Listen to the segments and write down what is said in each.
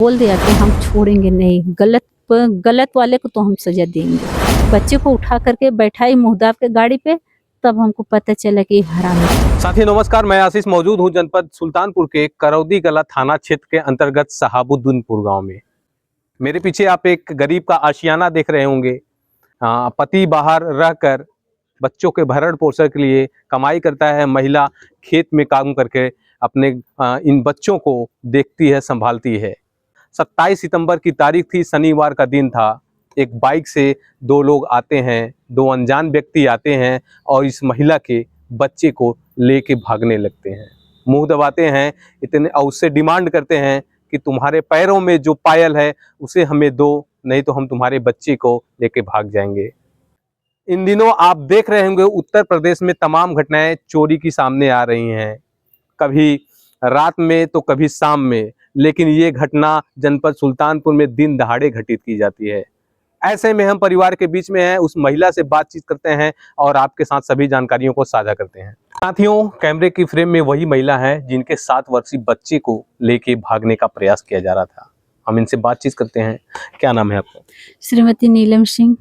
बोल दिया कि हम छोड़ेंगे नहीं, गलत वाले को तो हम सजा देंगे। बच्चे को उठा करके बैठाई मुहदाब के गाड़ी पे, तब हमको पता चला कि हरामी। साथी नमस्कार, मैं आशीष मौजूद हूँ जनपद सुल्तानपुर के करौदी कला थाना क्षेत्र के अंतर्गत सहाबुद्दीनपुर गांव में। मेरे पीछे आप एक गरीब का आशियाना देख रहे होंगे। पति बाहर रहकर बच्चों के भरण पोषण के लिए कमाई करता है, महिला खेत में काम करके अपने इन बच्चों को देखती है, संभालती है। 27 सितंबर की तारीख थी, शनिवार का दिन था। एक बाइक से दो लोग आते हैं, दो अनजान व्यक्ति आते हैं और इस महिला के बच्चे को लेके भागने लगते हैं। मुंह दबाते हैं इतने और उससे डिमांड करते हैं कि तुम्हारे पैरों में जो पायल है उसे हमें दो, नहीं तो हम तुम्हारे बच्चे को लेके भाग जाएंगे। इन दिनों आप देख रहे होंगे उत्तर प्रदेश में तमाम घटनाएं चोरी की सामने आ रही हैं, कभी रात में तो कभी शाम में, लेकिन ये घटना जनपद सुल्तानपुर में दिन दहाड़े घटित की जाती है। ऐसे में हम परिवार के बीच में हैं, उस महिला से बातचीत करते हैं और आपके साथ सभी जानकारियों को साझा करते हैं। साथियों, कैमरे की फ्रेम में वही महिला है जिनके 7 वर्षीय बच्चे को लेके भागने का प्रयास किया जा रहा था। हम इनसे बातचीत करते हैं। क्या नाम है आपका? श्रीमती नीलम सिंह।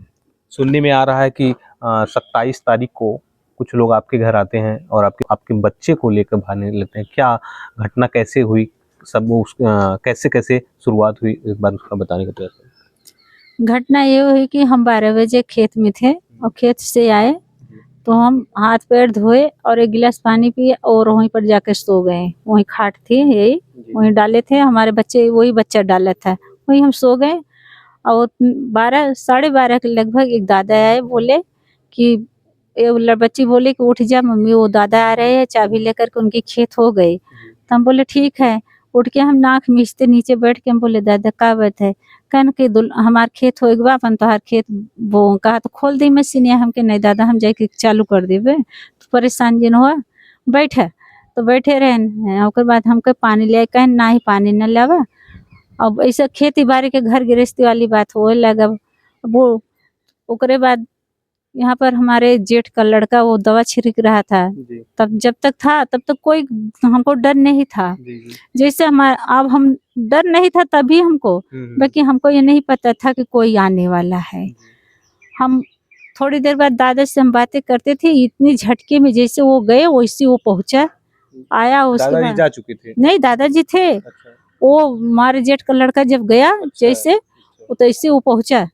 सुनने में आ रहा है कि 27 तारीख को कुछ लोग आपके घर आते हैं और आपके बच्चे को लेकर भागने लगते हैं। क्या घटना कैसे हुई, सब कैसे कैसे शुरुआत हुई, एक बार उसका बताने का प्रयास करें। घटना ये हुई कि हम 12 बजे खेत में थे और खेत से आए तो हम हाथ पैर धोए और एक गिलास पानी पिए और वहीं पर जाकर सो गए। वहीं खाट थी, यही वहीं डाले थे हमारे बच्चे, वही बच्चा डाला था, वहीं हम सो गए। और 12 साढ़े 12 के लगभग एक दादा आए, बोले कि बच्ची बोली कि उठ जा मम्मी, वो दादा आ रहे हैं, चाबी लेकर के उनकी खेत हो गई। तो हम बोले ठीक है। उठ के हम नाक मीचते नीचे बैठ के हम बोले दादा का बात है? कहन के हमार खेत हो गया, अपन तोहार खेत वो कहा तो खोल दी मशीन। हमके नहीं दादा, हम जाके चालू कर देवे, तो परेशान जिन हुआ बैठे तो बैठे रहे। ओकर बाद हमके पानी ले, कहन ना ही पानी न लावा। अब ऐसा खेती बाड़ी के घर गृहस्थी वाली बात हो लगा। वो ओकरे बाद यहाँ पर हमारे जेठ का लड़का वो दवा छिड़क रहा था। तब जब तक था तब तक कोई हमको डर नहीं था। जैसे अब हम डर नहीं था तभी हमको, बाकी हमको ये नहीं पता था कि कोई आने वाला है। हम थोड़ी देर बाद दादा से हम बातें करते थे, इतनी झटके में जैसे वो गए वैसे वो पहुंचा आया। उसके दादाजी जा चुके थे? नहीं, दादाजी थे। अच्छा। वो हमारे जेठ का लड़का जब गया, जैसे तैसे वो पहुंचा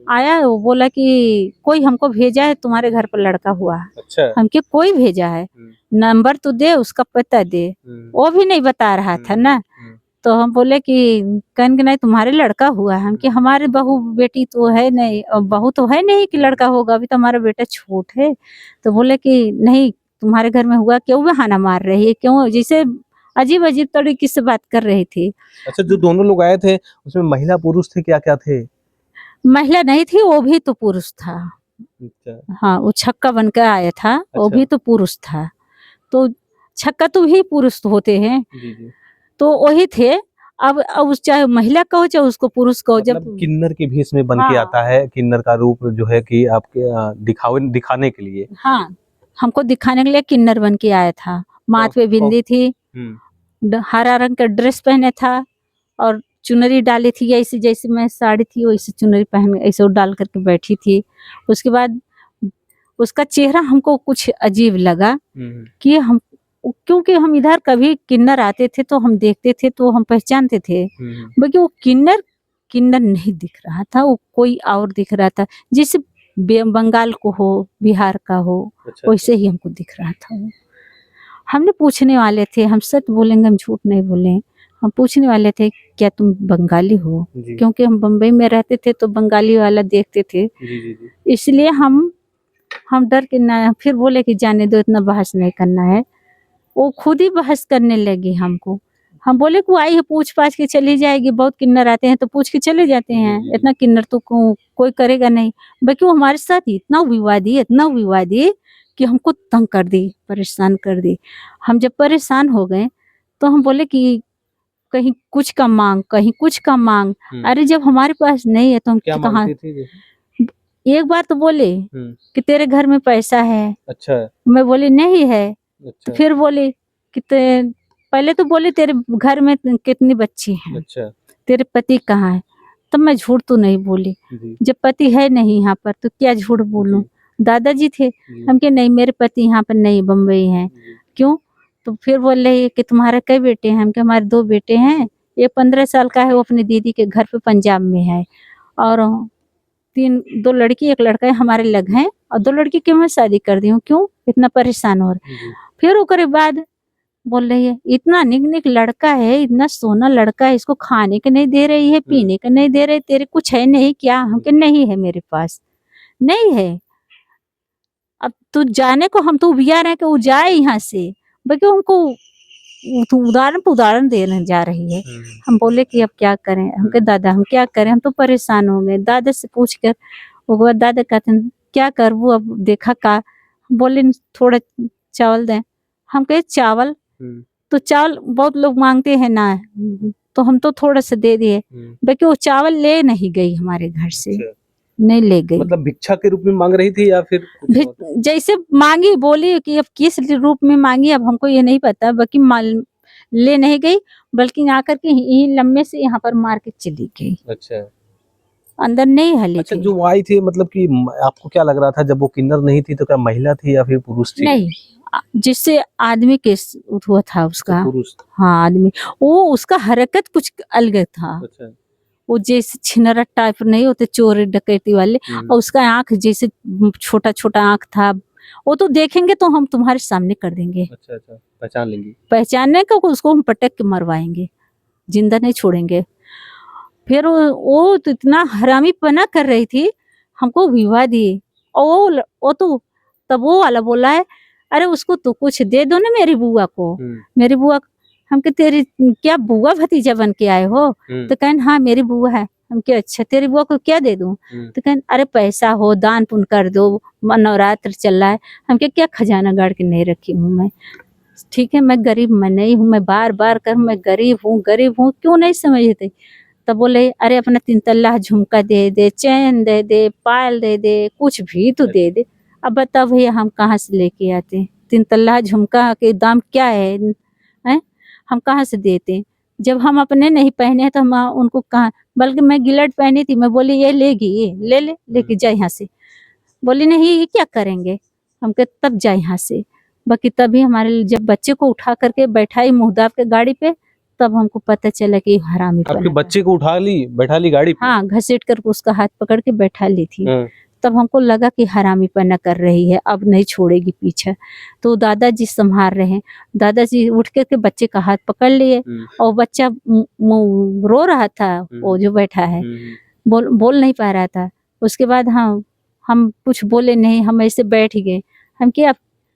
आया। वो बोला कि कोई हमको भेजा है, तुम्हारे घर पर लड़का हुआ है। अच्छा। हमके कोई भेजा है, नंबर तो दे, उसका पता दे। वो भी नहीं बता रहा था ना। तो हम बोले कि कहन के नहीं तुम्हारे लड़का हुआ है। हमके हमारे बहू बेटी तो है नहीं, और बहू तो है नहीं कि लड़का होगा, अभी तो हमारा बेटा छोट है। तो बोले कि नहीं तुम्हारे घर में हुआ, क्यों बहाना मार रही है, क्यों जैसे अजीब अजीब तरीके से बात कर रही थी। अच्छा, जो दोनों लोग आए थे उसमें महिला पुरुष थे, क्या क्या थे? महिला नहीं थी, वो भी तो पुरुष था। अच्छा। हाँ, वो छक्का बनकर आया था। अच्छा। वो भी तो पुरुष था। तो छक्का तो भी पुरुष होते हैं। जी जी। तो वही थे। अब उस चाहे महिला कहो चाहे उसको पुरुष कहो, मतलब जब किन्नर के भेष में बन के आता है। किन्नर का रूप जो है कि आपके दिखाने के लिए। हाँ, हमको दिखाने के लिए किन्नर बन के आया था। माथ पे बिंदी थी, हरा रंग का ड्रेस पहने था और चुनरी डाली थी, ऐसे जैसे मैं साड़ी थी वैसे चुनरी पहन ऐसे डाल करके बैठी थी। उसके बाद उसका चेहरा हमको कुछ अजीब लगा कि हम, क्योंकि हम इधर कभी किन्नर आते थे तो हम देखते थे तो हम पहचानते थे, बाकी वो किन्नर नहीं दिख रहा था, वो कोई और दिख रहा था, जैसे बंगाल को हो, बिहार का हो। अच्छा, वैसे ही हमको दिख रहा था वो। हमने पूछने वाले थे, हम सच बोलेंगे, हम झूठ नहीं बोले, हम पूछने वाले थे क्या तुम बंगाली हो, क्योंकि हम बम्बई में रहते थे तो बंगाली वाला देखते थे। इसलिए हम डर के ना, फिर बोले कि जाने दो, इतना बहस नहीं करना है। वो खुद ही बहस करने लगी हमको। हम बोले कि वो आई है पूछ पाछ के चली जाएगी, बहुत किन्नर आते हैं तो पूछ के चले जाते हैं, इतना किन्नर तो कोई करेगा नहीं। बाकी वो हमारे साथ इतना विवादी कि हमको तंग कर दी, परेशान कर दी। हम जब परेशान हो गए तो हम बोले कि कहीं कुछ का मांग, कहीं कुछ का मांग। अरे जब हमारे पास नहीं है तो हम कहाँ। एक बार तो बोले कि तेरे घर में पैसा है। अच्छा। मैं बोली नहीं है। अच्छा। तो फिर बोले कि पहले तो बोले तेरे घर में कितनी बच्ची हैं। अच्छा। तेरे पति कहाँ है? तब मैं झूठ तो नहीं बोली, जी, जब पति है नहीं यहाँ पर तो क्या झूठ बोलूं। दादाजी थे, जी, हम कहे नहीं मेरे पति यहाँ पर नहीं, बम्बई हैं। जी, क्यों? तो फिर बोल रही है कि तुम्हारे कई बेटे हैं? हम कहे हमारे 2 बेटे हैं, एक 15 साल का है, वो अपनी दीदी के घर पे पंजाब में है, और 2 लड़की 1 लड़का है, हमारे लग हैं, और 2 लड़की की मैं शादी कर दी हूँ। क्यों इतना परेशान हो रहे? जी, फिर ओकरे बाद बोल रही है इतना निक निक लड़का है, इतना सोना लड़का है, इसको खाने के नहीं दे रही है, पीने के नहीं दे रही, तेरे कुछ है नहीं क्या? हम कहे नहीं है मेरे पास, नहीं है। अब तू जाने को हम तो उबिया रहे कि वो जाए यहाँ से, बल्कि उनको तो उदाहरण पे उदाहरण देने जा रही है। हम बोले कि अब क्या करें? हम कहे दादा हम क्या करें, हम तो परेशान हो गए। दादा से पूछ कर वो बाद दादा कहते हैं क्या करबू, अब देखा का। बोले थोड़ा चावल दें। हम कहे चावल, तो चावल बहुत लोग मांगते हैं ना, तो हम तो थोड़ा सा दे दिए, बल्कि वो चावल ले नहीं गई हमारे घर से, नहीं ले गई। मतलब भिक्षा के रूप में मांग रही थी या फिर कुछ और? जैसे मांगी, बोली कि अब किस रूप में मांगी अब हमको ये नहीं पता, बाकी ले नहीं गई, बल्कि आकर के यहीं लम्बे से यहाँ पर मार के चली गई, अच्छा, अंदर नहीं हली अच्छा, थी। जो वो आई थी मतलब कि आपको क्या लग रहा था जब वो किन्नर नहीं थी तो क्या महिला थी या फिर पुरुष थी? नहीं, जिससे आदमी के हुआ था उसका, पुरुष। हाँ आदमी, वो उसका हरकत कुछ अलग था। अच्छा, वो जैसे छिनरा टाइप नहीं होते चोर डकैती वाले, और उसका आंख जैसे छोटा छोटा आंख था। वो तो देखेंगे तो हम तुम्हारे सामने कर देंगे, अच्छा, अच्छा, पहचान लेंगी। पहचानने का उसको हम पटक के मरवाएंगे, जिंदा नहीं छोड़ेंगे। फिर वो तो इतना हरामीपना कर रही थी, हमको विवाह दिए, और वो तो तब वो वाला बोला है अरे उसको तो कुछ दे दो ना मेरी बुआ को, मेरी बुआ। हम कहे तेरी क्या बुआ भतीजा बन के आए हो? तो कहन हाँ मेरी बुआ है। हम कहे अच्छा तेरी बुआ को क्या दे दूं? तो कहन अरे पैसा हो दान पुण्य कर दो, नवरात्र चल रहा है। हम कहे क्या खजाना गाड़ के नहीं रखी हूँ मैं, ठीक है मैं गरीब मैं नहीं हूँ, मैं बार बार कर मैं गरीब हूँ क्यों नहीं समझते? तब बोले अरे अपना 3 तल्ला झुमका दे दे, चैन दे दे, पायल दे दे, कुछ भी तो दे दे। अब बताओ भैया हम कहाँ से लेके आते? 3 तल्ला झुमका के दाम क्या है? हैं? हम कहाँ से देते? जब हम अपने नहीं पहने हैं तो हम उनको कहाँ, बल्कि मैं गिलट पहनी थी, मैं बोली ये लेगी, ये ले ले, लेके जा यहाँ से। बोली नहीं ये क्या करेंगे? हम कहे तब जा यहाँ से। बाकी तभी हमारे जब बच्चे को उठा करके बैठाई मुहदाब के गाड़ी पे, तब हमको पता चला कि हरामी आपके बच्चे को बैठा ली गाड़ी पे? हाँ, घसीट कर उसका हाथ पकड़ के बैठा ली थी। तब हमको लगा कि हरामीपना कर रही है, अब नहीं छोड़ेगी पीछा। तो दादाजी संभाल रहे हैं, दादाजी उठ के बच्चे का हाथ पकड़ लिए, और बच्चा रो रहा था, वो जो बैठा है बोल नहीं पा रहा था। उसके बाद हम कुछ बोले नहीं, हम ऐसे बैठ गए। हम क्या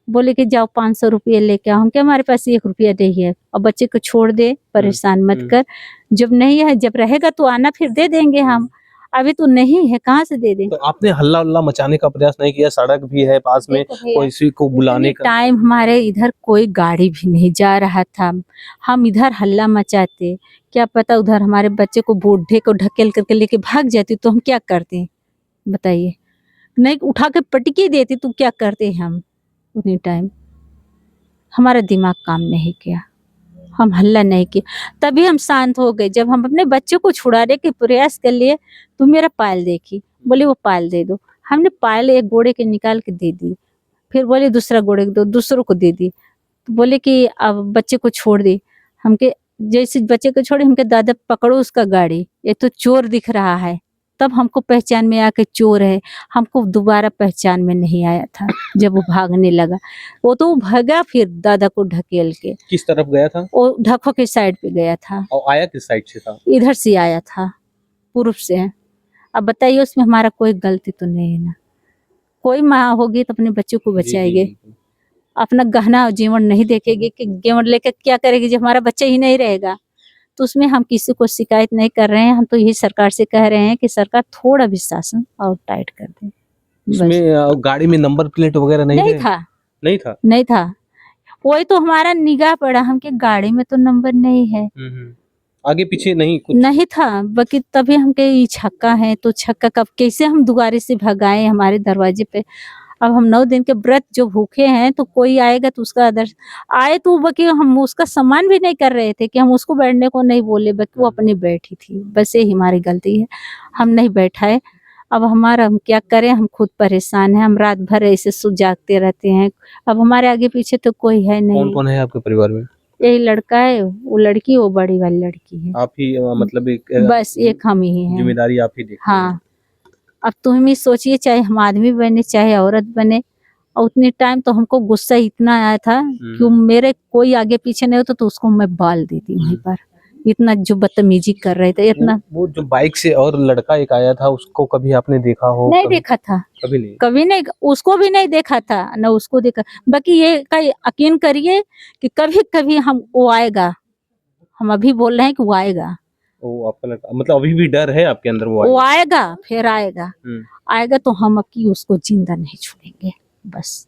बोले कि जाओ 500 रुपये लेके आओ। हम क्या हमारे पास 1 रुपया नहीं है, और बच्चे को छोड़ दे, परेशान मत कर, जब नहीं है जब रहेगा तो आना फिर दे देंगे हम, अभी तो नहीं है कहाँ से दे दें? तो आपने हल्ला उल्ला मचाने का प्रयास नहीं किया? सड़क भी है पास में, किसी को बुलाने का? टाइम हमारे इधर कोई गाड़ी भी नहीं जा रहा था, हम इधर हल्ला मचाते, क्या पता उधर हमारे बच्चे को बूढ़े को ढकेल करके लेके भाग जाती तो हम क्या करते बताइए? नहीं उठा के पटकी देती तो क्या करते हम? उतनी टाइम हमारा दिमाग काम नहीं किया, हम हल्ला नहीं किया, तभी हम शांत हो गए। जब हम अपने बच्चे को छुड़ाने के प्रयास कर लिए तो मेरा पायल देखी, बोले वो पायल दे दो। हमने पायल एक गोड़े के निकाल के दे दी, फिर बोले दूसरा गोड़े दो, दूसरों को दे दी। तो बोले कि अब बच्चे को छोड़ दे। हमके जैसे बच्चे को छोड़े, हमके दादा पकड़ो उसका गाड़ी, ये तो चोर दिख रहा है। तब हमको पहचान में आया कि चोर है, हमको दोबारा पहचान में नहीं आया था। जब वो भागने लगा, वो तो भागा फिर दादा को ढकेल के। किस तरफ गया था? वो ढको के साइड पे गया था। और आया किस साइड से था? इधर से आया था, पूर्व से है। अब बताइए उसमें हमारा कोई गलती तो नहीं है ना? कोई माँ होगी तो अपने बच्चों को बचाएगी, अपना गहना जीवन नहीं देखेगी कि जीवन लेकर क्या करेगी जब हमारा बच्चा ही नहीं रहेगा। तो उसमें हम किसी को शिकायत नहीं कर रहे हैं, हम तो यही सरकार से कह रहे हैं कि सरकार थोड़ा भी शासन और टाइट कर दे। उसमें गाड़ी में नंबर प्लेट वगैरह नहीं था, नहीं था। वही तो हमारा निगाह पड़ा, हमके गाड़ी में तो नंबर नहीं है, आगे पीछे नहीं कुछ नहीं था। बाकी तभी हमके छक्का है तो छक्का कब कैसे हम दुआरे से भगाए हमारे दरवाजे पे। अब हम 9 दिन के व्रत जो भूखे हैं, तो कोई आएगा तो उसका आदर आए, तो बल्कि हम उसका सम्मान भी नहीं कर रहे थे कि हम उसको बैठने को नहीं बोले, बल्कि वो अपनी बैठी थी। बस यही हमारी गलती है, हम नहीं बैठाए। अब हमारा हम क्या करें, हम खुद परेशान हैं, हम रात भर ऐसे जागते रहते हैं। अब हमारे आगे पीछे तो कोई है कौन नहीं। कौन है आपके परिवार में? यही लड़का है, वो लड़की, वो बड़ी वाली लड़की है। आप ही मतलब एक बस एक हम ही हैं। जिम्मेदारी आप ही देखते हैं। हाँ, अब तुम ही सोचिए, चाहे हम आदमी बने चाहे औरत बने, और उतने टाइम तो हमको गुस्सा इतना आया था कि मेरे कोई आगे पीछे नहीं होता तो उसको मैं बाल देती वहीं पर। इतना जो बदतमीजी कर रहे थे, इतना। वो जो बाइक से और लड़का एक आया था, उसको कभी आपने देखा हो? नहीं देखा था, कभी नहीं। कभी नहीं, उसको भी नहीं देखा था, न उसको देखा। बाकी ये का यकीन करिए कि कभी कभी हम वो आएगा, हम अभी बोल रहे हैं कि वो आएगा। वो आपका लड़का मतलब अभी भी डर है आपके अंदर? वो आएगा, फिर आएगा। आएगा तो हम अभी उसको जिंदा नहीं छोड़ेंगे। बस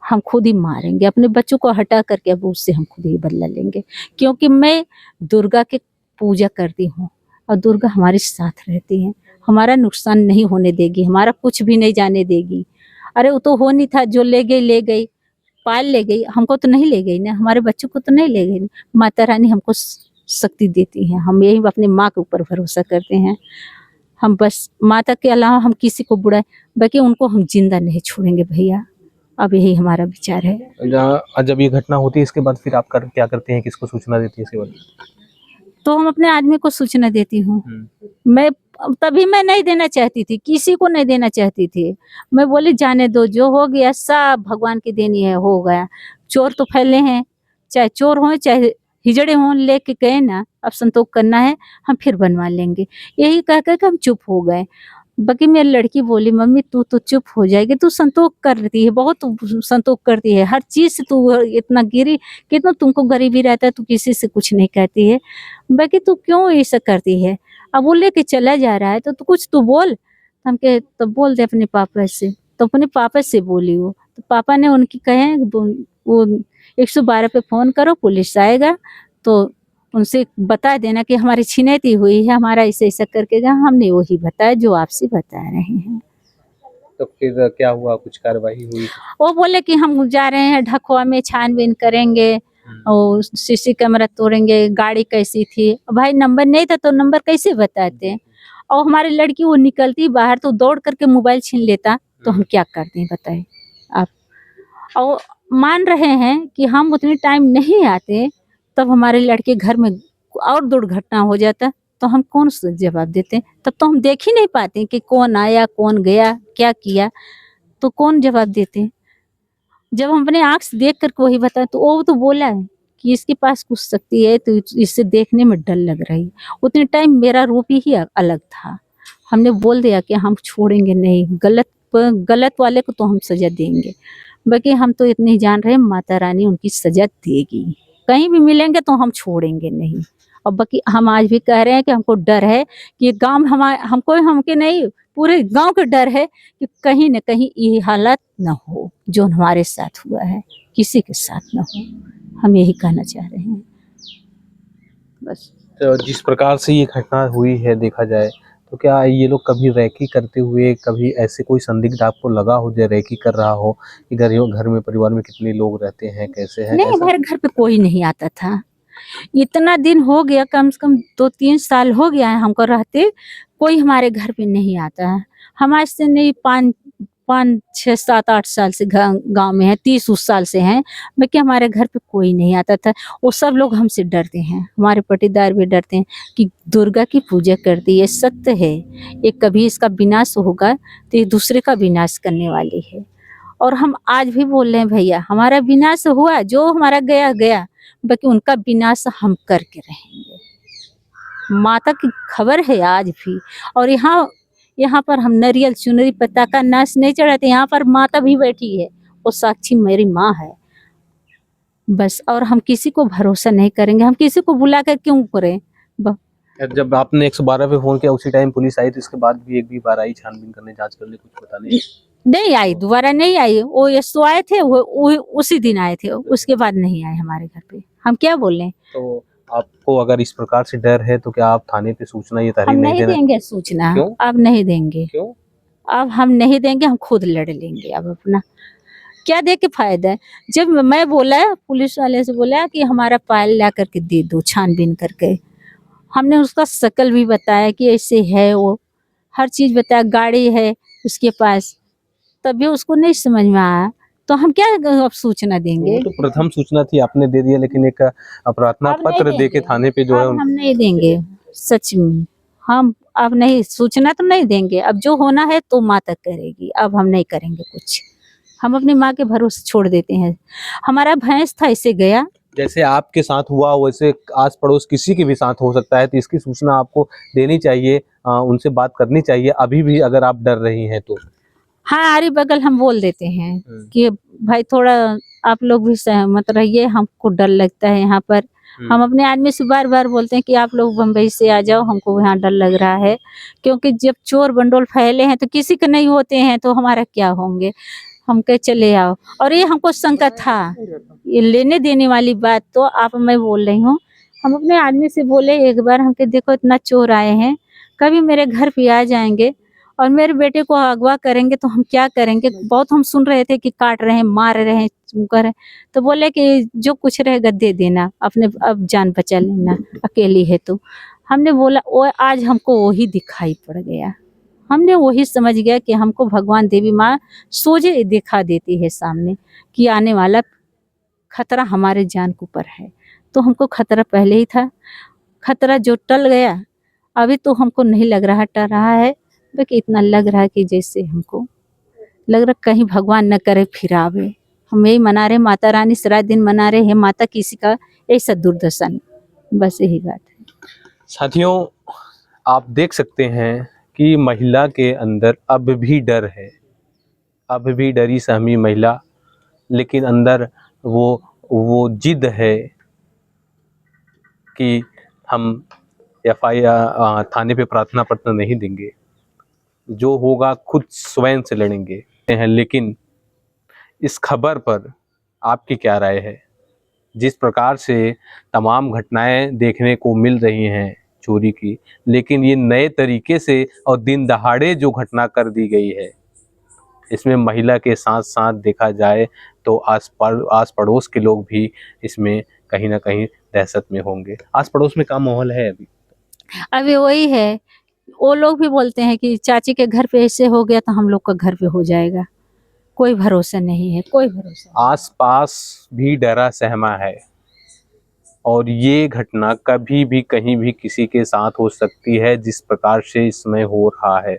हम खुद ही मारेंगे अपने बच्चों को हटा करके, अब उससे हम खुद ही बदला लेंगे। क्योंकि मैं दुर्गा की पूजा करती हूँ और दुर्गा हमारे साथ रहती है, हमारा नुकसान नहीं होने देगी, हमारा कुछ भी नहीं जाने देगी। अरे वो तो हो नहीं था, जो ले गई, पाल ले गई, हमको तो नहीं ले गई ना, हमारे बच्चों को तो नहीं ले गई। माता रानी हमको शक्ति देती है, हम यही अपने माँ के ऊपर भरोसा करते हैं। हम बस माता के अलावा हम किसी को बुरा, बाकी उनको हम जिंदा नहीं छोड़ेंगे भैया। अब यही हमारा विचार है। जब ये घटना होती है इसके बाद फिर आप क्या करते हैं, किसको सूचना देती है इसके बारे में? तो हम अपने आदमी को सूचना देती हूँ। मैं तभी मैं नहीं देना चाहती थी, किसी को नहीं देना चाहती थी। मैं बोली जाने दो, जो हो गया सब भगवान की देनी है, हो गया। चोर तो फैले हैं, चाहे चोर हो चाहे हिजड़े हों, लेके गए ना, अब संतोष करना है, हम फिर बनवा लेंगे। यही कह कर के हम चुप हो गए। बाकी मेरी लड़की बोली, मम्मी तू तो चुप हो जाएगी, तू संतोष करती है, बहुत संतोष करती है, हर चीज से तू इतना गिरी, कितना तुमको गरीबी रहता है, तू किसी से कुछ नहीं कहती है, बाकी तू क्यों ऐसा करती है। अब वो लेके चला जा रहा है तो तू कुछ तो बोल। हम कहे तो बोल दे अपने पापा से, तो अपने पापा से बोली वो, तो पापा ने उनकी कहे वो 112 पे फोन करो, पुलिस आएगा, तो उनसे बता देना कि हमारी छिनैती हुई है, हमारा ऐसे ऐसा करके हमने वही बताया जो आपसे बता रहे हैं। तो फिर क्या हुआ, कुछ कार्रवाई हुई? वो बोले कि हम जा रहे हैं ढकुआ में, छानबीन करेंगे और सीसी कैमरा तोड़ेंगे, गाड़ी कैसी थी। भाई नंबर नहीं था तो नंबर कैसे बताते। और हमारी लड़की वो निकलती बाहर तो दौड़ करके मोबाइल छीन लेता, तो हम क्या करते हैं बताए आप। और मान रहे हैं कि हम उतने टाइम नहीं आते, तब हमारे लड़के घर में और दुर्घटना हो जाता, तो हम कौन सा जवाब देते। तब तो हम देख ही नहीं पाते कि कौन आया कौन गया क्या किया, तो कौन जवाब देते। जब हम अपने आँख से देख करके वही बताए, तो वो तो बोला है कि इसके पास कुछ शक्ति है, तो इससे देखने में डर लग रही है। उतने टाइम मेरा रूप ही अलग था, हमने बोल दिया कि हम छोड़ेंगे नहीं, गलत वाले को तो हम सजा देंगे। बाकी हम तो इतने ही जान रहे हैं, माता रानी उनकी सजा देगी, कहीं भी मिलेंगे तो हम छोड़ेंगे नहीं। और बाकी हम आज भी कह रहे हैं कि हमको डर है कि गांव हमके नहीं, पूरे गांव का डर है कि कहीं न कहीं ये हालत न हो जो हमारे साथ हुआ है, किसी के साथ न हो। हम यही कहना चाह रहे हैं बस। तो जिस प्रकार से ये घटना हुई है देखा जाए, तो क्या ये लोग कभी रैकी करते हुए, कभी ऐसे कोई संदिग्ध आपको लगा हो जो रैकी कर रहा हो कि घर में परिवार में कितने लोग रहते हैं, कैसे हैं? नहीं, हमारे घर पे कोई नहीं आता था। इतना दिन हो गया, कम से कम 2-3 साल हो गया है हमको रहते, कोई हमारे घर पे नहीं आता है। हम आज से नहीं 5, 6, 7, 8 साल से गांव में है, 30 उस साल से हैं, बाकी हमारे घर पे कोई नहीं आता था। वो सब लोग हमसे डरते हैं, हमारे पटीदार भी डरते हैं कि दुर्गा की पूजा करती है, सत्य है, ये कभी इसका विनाश होगा तो ये दूसरे का विनाश करने वाली है। और हम आज भी बोल रहे हैं भैया, हमारा विनाश हुआ, जो हमारा गया गया, बाकी उनका विनाश हम करके रहेंगे। माता की खबर है आज भी। और यहाँ पर हम नारियल चुनरी पताका नाश नहीं चढ़ाते, यहाँ पर माता भी बैठी है, वो साक्षी मेरी माँ है बस। और हम किसी को भरोसा नहीं करेंगे, हम किसी को बुला कर क्यों करें। जब आपने 112 पे फोन किया उसी टाइम पुलिस आई, तो इसके बाद भी एक भी बार आई छानबीन करने, जांच करने, कुछ पता नहीं आई, दोबारा नहीं आई। वो यस्सो आए थे, वो उसी दिन आए थे, उसके बाद नहीं आए हमारे घर पे। हम क्या बोल रहे हैं। तो आपको अगर इस प्रकार से डर है तो क्या आप थाने पे सूचना ये तहरीर हम नहीं नहीं देंगे सूचना, अब नहीं देंगे। क्यों? अब हम नहीं देंगे, हम खुद लड़ लेंगे। अब अपना क्या दे के फायदा है। जब मैं बोला पुलिस वाले से बोला कि हमारा फाइल ला करके दे दो छानबीन करके, हमने उसका शकल भी बताया कि ऐसे है वो, हर चीज बताया, गाड़ी है उसके पास, तब भी उसको नहीं समझ में आया, तो हम क्या अब सूचना देंगे। वो तो प्रथम सूचना थी, आपने दे दिया, लेकिन एक प्रार्थना अब नहीं पत्र दे के देंगे, थाने पे जो है अब हम नहीं देंगे, सच में हम अब नहीं, सूचना तो नहीं देंगे। अब जो होना है तो माँ तक करेगी, अब हम नहीं करेंगे कुछ। हम अपनी माँ के भरोसे छोड़ देते हैं। हमारा भैंस था, इसे गया, जैसे आपके साथ हुआ वैसे आस पड़ोस किसी के भी साथ हो सकता है, तो इसकी सूचना आपको देनी चाहिए, उनसे बात करनी चाहिए अभी भी, अगर आप डर रही हैं तो। हाँ आरी बगल हम बोल देते हैं कि भाई थोड़ा आप लोग भी सहमत रहिए, हमको डर लगता है यहाँ पर। हम अपने आदमी से बार बार बोलते हैं कि आप लोग बम्बई से आ जाओ, हमको यहाँ डर लग रहा है, क्योंकि जब चोर बंडोल फैले हैं तो किसी के नहीं होते हैं, तो हमारा क्या होंगे। हम कहे चले आओ, और ये हमको शंका था, ये लेने देने वाली बात तो आप, मैं बोल रही हूँ। हम अपने आदमी से बोले एक बार, हम कहे देखो इतना चोर आए हैं, कभी मेरे घर पे आ जाएंगे और मेरे बेटे को अगवा करेंगे तो हम क्या करेंगे। बहुत हम सुन रहे थे कि काट रहे हैं, मार रहे हैं, कर रहे हैं। तो बोले कि जो कुछ रहेगा दे देना, अपने अब जान बचा लेना, अकेली है तो। हमने बोला, वो आज हमको वही दिखाई पड़ गया, हमने वही समझ गया कि हमको भगवान देवी माँ सोझे दिखा देती है सामने कि आने वाला खतरा हमारे जान के ऊपर है। तो हमको खतरा पहले ही था, खतरा जो टल गया, अभी तो हमको नहीं लग रहा टल रहा है, बल्कि इतना लग रहा है कि जैसे हमको लग रहा कहीं भगवान न करे फिर आवे। हम यही मना रहे, माता रानी से रात दिन मना रहे हैं, माता किसी का ऐसा दुर्दशा नहीं, बस यही बात है। साथियों, आप देख सकते हैं कि महिला के अंदर अब भी डर है, अब भी डरी सहमी महिला, लेकिन अंदर वो जिद है कि हम FIR थाने पे प्रार्थना पत्र नहीं देंगे, जो होगा खुद स्वयं से लड़ेंगे हैं। लेकिन इस खबर पर आपकी क्या राय है? जिस प्रकार से तमाम घटनाएं देखने को मिल रही हैं चोरी की, लेकिन ये नए तरीके से और दिन दहाड़े जो घटना कर दी गई है, इसमें महिला के साथ साथ देखा जाए तो आस पड़ोस के लोग भी इसमें कहीं ना कहीं दहशत में होंगे। आस पड़ोस में क्या माहौल है अभी? अभी वही है, वो लोग भी बोलते हैं कि चाची के घर पे ऐसे हो गया तो हम लोग का घर पे हो जाएगा। कोई भरोसा नहीं है, कोई भरोसा नहीं। आसपास भी डरा सहमा है, और ये घटना कभी भी कहीं भी किसी के साथ हो सकती है, जिस प्रकार से इसमें हो रहा है,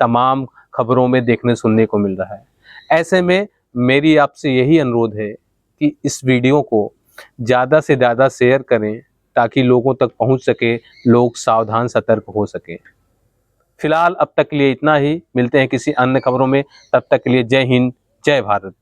तमाम खबरों में देखने सुनने को मिल रहा है। ऐसे में मेरी आपसे यही अनुरोध है कि इस वीडियो को ज़्यादा से ज़्यादा शेयर करें, ताकि लोगों तक पहुंच सके, लोग सावधान सतर्क हो सकें। फिलहाल अब तक के लिए इतना ही, मिलते हैं किसी अन्य खबरों में, तब तक के लिए जय हिंद, जय भारत।